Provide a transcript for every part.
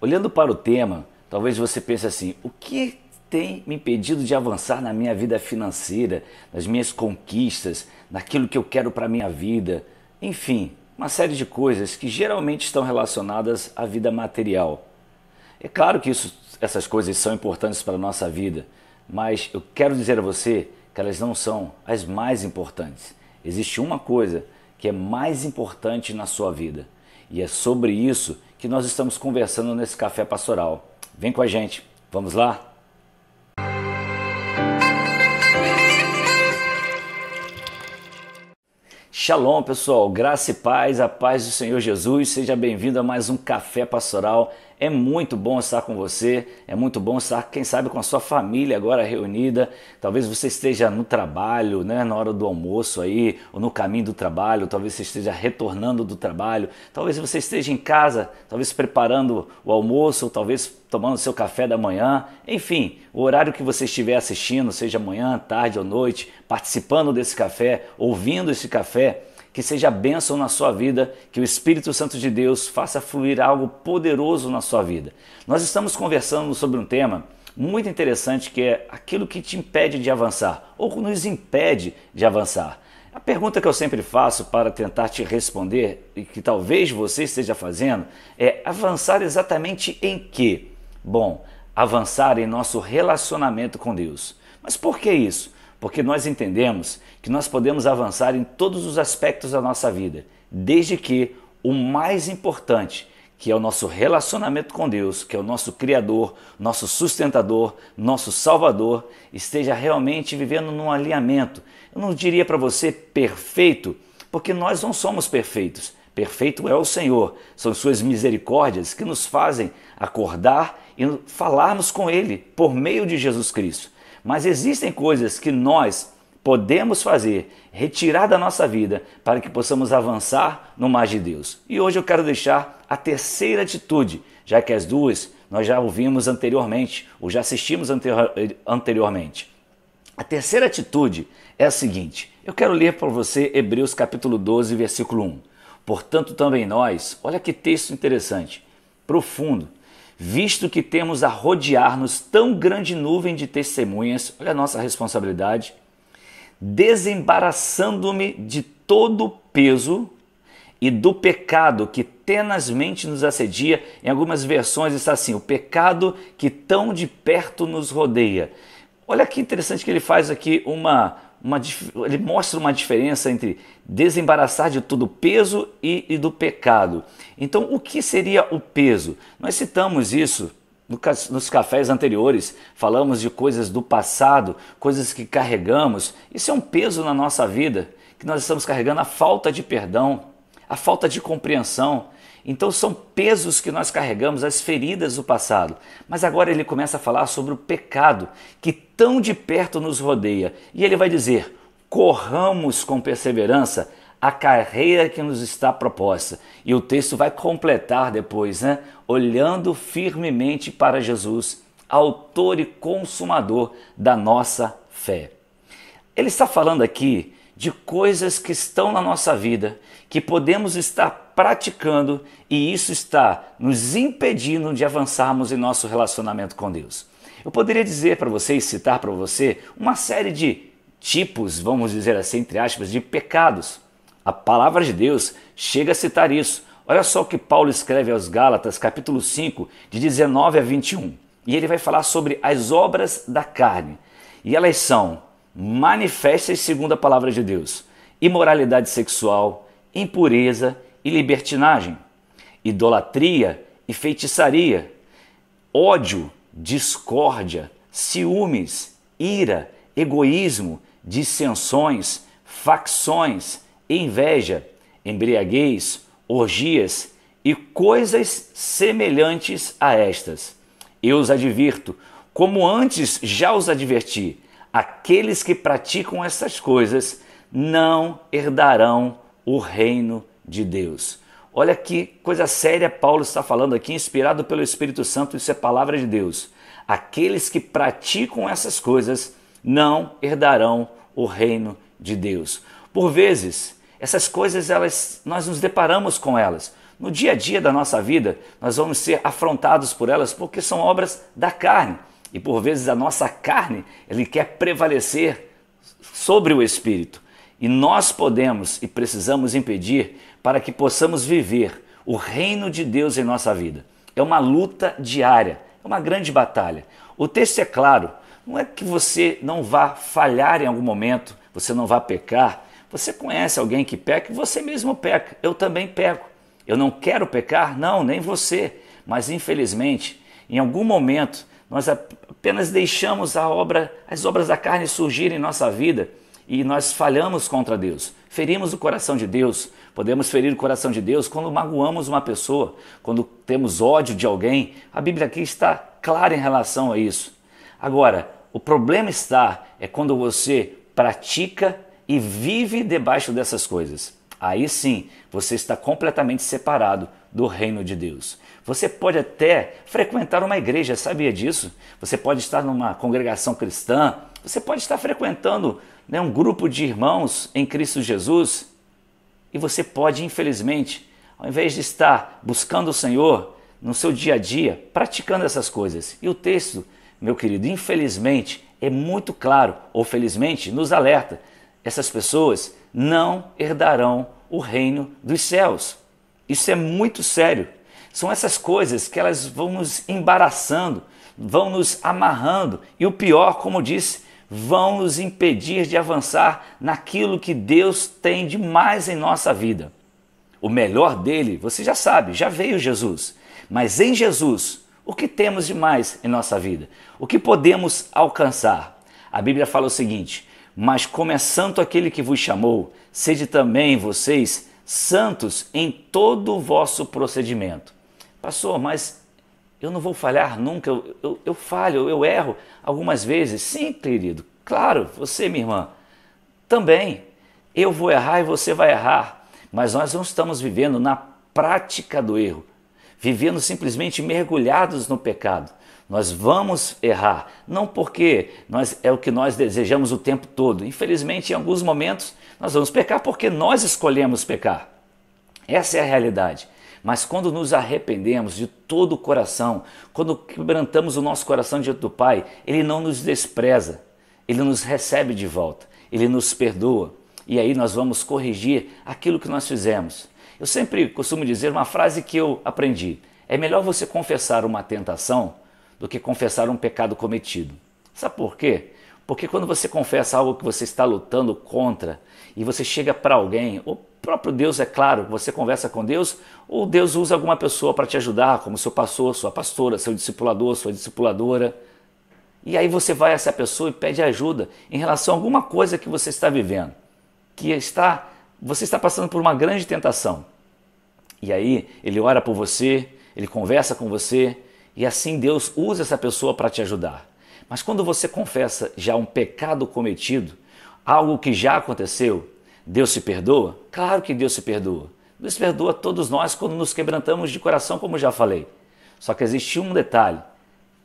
Olhando para o tema, talvez você pense assim: o que tem me impedido de avançar na minha vida financeira, nas minhas conquistas, naquilo que eu quero para a minha vida? Enfim, uma série de coisas que geralmente estão relacionadas à vida material. É claro que essas coisas são importantes para a nossa vida, mas eu quero dizer a você que elas não são as mais importantes. Existe uma coisa que é mais importante na sua vida, e é sobre isso que nós estamos conversando nesse café pastoral. Vem com a gente, vamos lá? Shalom, pessoal, graça e paz, a paz do Senhor Jesus. Seja bem-vindo a mais um café pastoral. É muito bom estar com você, é muito bom estar, quem sabe, com a sua família agora reunida. Talvez você esteja no trabalho, né, na hora do almoço aí, ou no caminho do trabalho, talvez você esteja retornando do trabalho, talvez você esteja em casa, talvez preparando o almoço, ou talvez tomando seu café da manhã. Enfim, o horário que você estiver assistindo, seja manhã, tarde ou noite, participando desse café, ouvindo esse café, que seja bênção na sua vida, que o Espírito Santo de Deus faça fluir algo poderoso na sua vida. Nós estamos conversando sobre um tema muito interessante, que é aquilo que te impede de avançar, ou nos impede de avançar. A pergunta que eu sempre faço para tentar te responder, e que talvez você esteja fazendo, é: avançar exatamente em quê? Bom, avançar em nosso relacionamento com Deus. Mas por que isso? Porque nós entendemos que nós podemos avançar em todos os aspectos da nossa vida, desde que o mais importante, que é o nosso relacionamento com Deus, que é o nosso Criador, nosso sustentador, nosso Salvador, esteja realmente vivendo num alinhamento. Eu não diria para você perfeito, porque nós não somos perfeitos. Perfeito é o Senhor, são suas misericórdias que nos fazem acordar e falarmos com Ele por meio de Jesus Cristo. Mas existem coisas que nós podemos fazer, retirar da nossa vida, para que possamos avançar no mais de Deus. E hoje eu quero deixar a terceira atitude, já que as duas nós já ouvimos anteriormente, ou já assistimos anteriormente. A terceira atitude é a seguinte: eu quero ler para você Hebreus capítulo 12, versículo 1. Portanto, também nós, olha que texto interessante, profundo, visto que temos a rodear-nos tão grande nuvem de testemunhas, olha a nossa responsabilidade, desembaraçando-me de todo o peso e do pecado que tenazmente nos assedia. Em algumas versões está assim: o pecado que tão de perto nos rodeia. Olha que interessante que ele faz aqui ele mostra uma diferença entre desembaraçar de todo o peso e do pecado. Então, o que seria o peso? Nós citamos isso nos cafés anteriores, falamos de coisas do passado, coisas que carregamos. Isso é um peso na nossa vida, que nós estamos carregando: a falta de perdão, a falta de compreensão. Então são pesos que nós carregamos, as feridas do passado. Mas agora ele começa a falar sobre o pecado que tão de perto nos rodeia. E ele vai dizer: corramos com perseverança a carreira que nos está proposta. E o texto vai completar depois, né? Olhando firmemente para Jesus, autor e consumador da nossa fé. Ele está falando aqui de coisas que estão na nossa vida, que podemos estar praticando, e isso está nos impedindo de avançarmos em nosso relacionamento com Deus. Eu poderia dizer para você e citar para você uma série de tipos, vamos dizer assim, entre aspas, de pecados. A palavra de Deus chega a citar isso. Olha só o que Paulo escreve aos Gálatas, capítulo 5, de 19 a 21. E ele vai falar sobre as obras da carne. E elas são manifestas segundo a palavra de Deus: imoralidade sexual, impureza e libertinagem, idolatria e feitiçaria, ódio, discórdia, ciúmes, ira, egoísmo, dissensões, facções, inveja, embriaguez, orgias e coisas semelhantes a estas. Eu os advirto, como antes já os adverti: aqueles que praticam essas coisas não herdarão o reino de Deus. Olha que coisa séria Paulo está falando aqui, inspirado pelo Espírito Santo. Isso é palavra de Deus. Aqueles que praticam essas coisas não herdarão o reino de Deus. Por vezes, essas coisas nós nos deparamos com elas No dia a dia da nossa vida, nós vamos ser afrontados por elas porque são obras da carne. E por vezes a nossa carne, ele quer prevalecer sobre o Espírito. E nós podemos e precisamos impedir para que possamos viver o reino de Deus em nossa vida. É uma luta diária, é uma grande batalha. O texto é claro, não é que você não vá falhar em algum momento, você não vá pecar. Você conhece alguém que peca e você mesmo peca. Eu também peco. Eu não quero pecar? Não, nem você. Mas infelizmente, em algum momento, nós apenas deixamos as obras da carne surgirem em nossa vida e nós falhamos contra Deus. Ferimos o coração de Deus. Podemos ferir o coração de Deus quando magoamos uma pessoa, quando temos ódio de alguém. A Bíblia aqui está clara em relação a isso. Agora, o problema é quando você pratica e vive debaixo dessas coisas. Aí sim, você está completamente separado do reino de Deus. Você pode até frequentar uma igreja, sabia disso? Você pode estar numa congregação cristã, você pode estar frequentando um grupo de irmãos em Cristo Jesus, e você pode, infelizmente, ao invés de estar buscando o Senhor no seu dia a dia, praticando essas coisas. E o texto, meu querido, infelizmente, é muito claro, ou felizmente, nos alerta. Essas pessoas não herdarão o reino dos céus. Isso é muito sério. São essas coisas que elas vão nos embaraçando, vão nos amarrando e o pior, como disse, vão nos impedir de avançar naquilo que Deus tem de mais em nossa vida. O melhor dele, você já sabe, já veio Jesus. Mas em Jesus, o que temos de mais em nossa vida? O que podemos alcançar? A Bíblia fala o seguinte: mas como é santo aquele que vos chamou, sede também vocês santos em todo o vosso procedimento. Pastor, mas eu não vou falhar nunca, eu falho, eu erro algumas vezes. Sim, querido, claro, você, minha irmã, também. Eu vou errar e você vai errar, mas nós não estamos vivendo na prática do erro, vivendo simplesmente mergulhados no pecado. Nós vamos errar, não porque é o que nós desejamos o tempo todo. Infelizmente, em alguns momentos, nós vamos pecar porque nós escolhemos pecar. Essa é a realidade. Mas quando nos arrependemos de todo o coração, quando quebrantamos o nosso coração diante do Pai, Ele não nos despreza, Ele nos recebe de volta, Ele nos perdoa. E aí nós vamos corrigir aquilo que nós fizemos. Eu sempre costumo dizer uma frase que eu aprendi: é melhor você confessar uma tentação do que confessar um pecado cometido. Sabe por quê? Porque quando você confessa algo que você está lutando contra e você chega para alguém, o próprio Deus, é claro, você conversa com Deus, ou Deus usa alguma pessoa para te ajudar, como seu pastor, sua pastora, seu discipulador, sua discipuladora. E aí você vai a essa pessoa e pede ajuda em relação a alguma coisa que você está vivendo, você está passando por uma grande tentação. E aí ele ora por você, ele conversa com você, e assim Deus usa essa pessoa para te ajudar. Mas quando você confessa já um pecado cometido, algo que já aconteceu, Deus se perdoa? Claro que Deus se perdoa. Deus perdoa todos nós quando nos quebrantamos de coração, como já falei. Só que existe um detalhe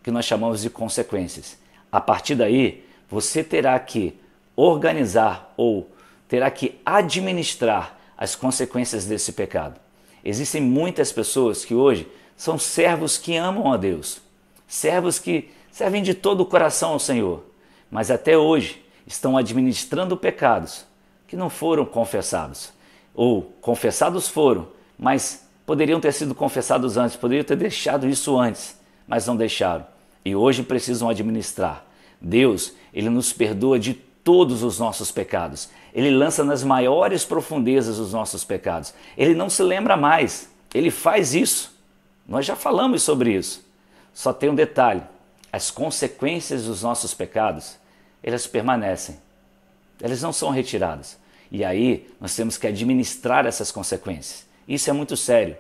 que nós chamamos de consequências. A partir daí, você terá que organizar ou terá que administrar as consequências desse pecado. Existem muitas pessoas que hoje são servos que amam a Deus, servos que servem de todo o coração ao Senhor, mas até hoje estão administrando pecados que não foram confessados, ou confessados foram, mas poderiam ter sido confessados antes, poderiam ter deixado isso antes, mas não deixaram, e hoje precisam administrar. Deus, Ele nos perdoa de todos os nossos pecados, Ele lança nas maiores profundezas os nossos pecados, Ele não se lembra mais, Ele faz isso, nós já falamos sobre isso. Só tem um detalhe: as consequências dos nossos pecados, elas permanecem, elas não são retiradas. E aí nós temos que administrar essas consequências. Isso é muito sério.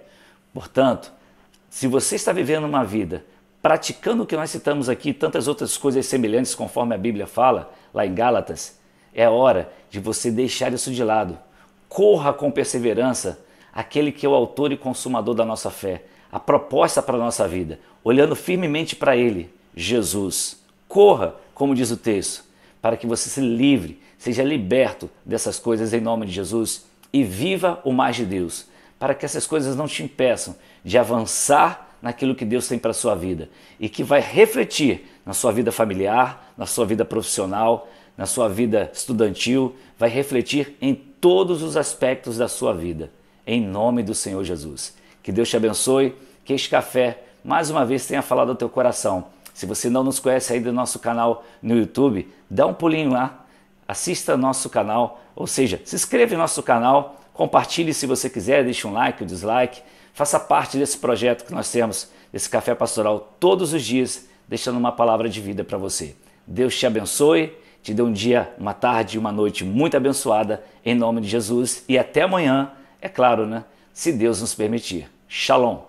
Portanto, se você está vivendo uma vida praticando o que nós citamos aqui, tantas outras coisas semelhantes conforme a Bíblia fala, lá em Gálatas, é hora de você deixar isso de lado. Corra com perseverança aquele que é o autor e consumador da nossa fé, a proposta para a nossa vida, olhando firmemente para Ele, Jesus. Corra, como diz o texto, para que você se livre, seja liberto dessas coisas em nome de Jesus e viva o mais de Deus. para que essas coisas não te impeçam de avançar naquilo que Deus tem para a sua vida e que vai refletir na sua vida familiar, na sua vida profissional, na sua vida estudantil, vai refletir em todos os aspectos da sua vida, em nome do Senhor Jesus. Que Deus te abençoe, que este café mais uma vez tenha falado ao teu coração. Se você não nos conhece aí do nosso canal no YouTube, dá um pulinho lá, assista nosso canal, ou seja, se inscreva em nosso canal, compartilhe se você quiser, deixe um like, um dislike, faça parte desse projeto que nós temos, desse café pastoral todos os dias, deixando uma palavra de vida para você. Deus te abençoe, te dê um dia, uma tarde e uma noite muito abençoada, em nome de Jesus, e até amanhã, é claro, né? Se Deus nos permitir. Shalom!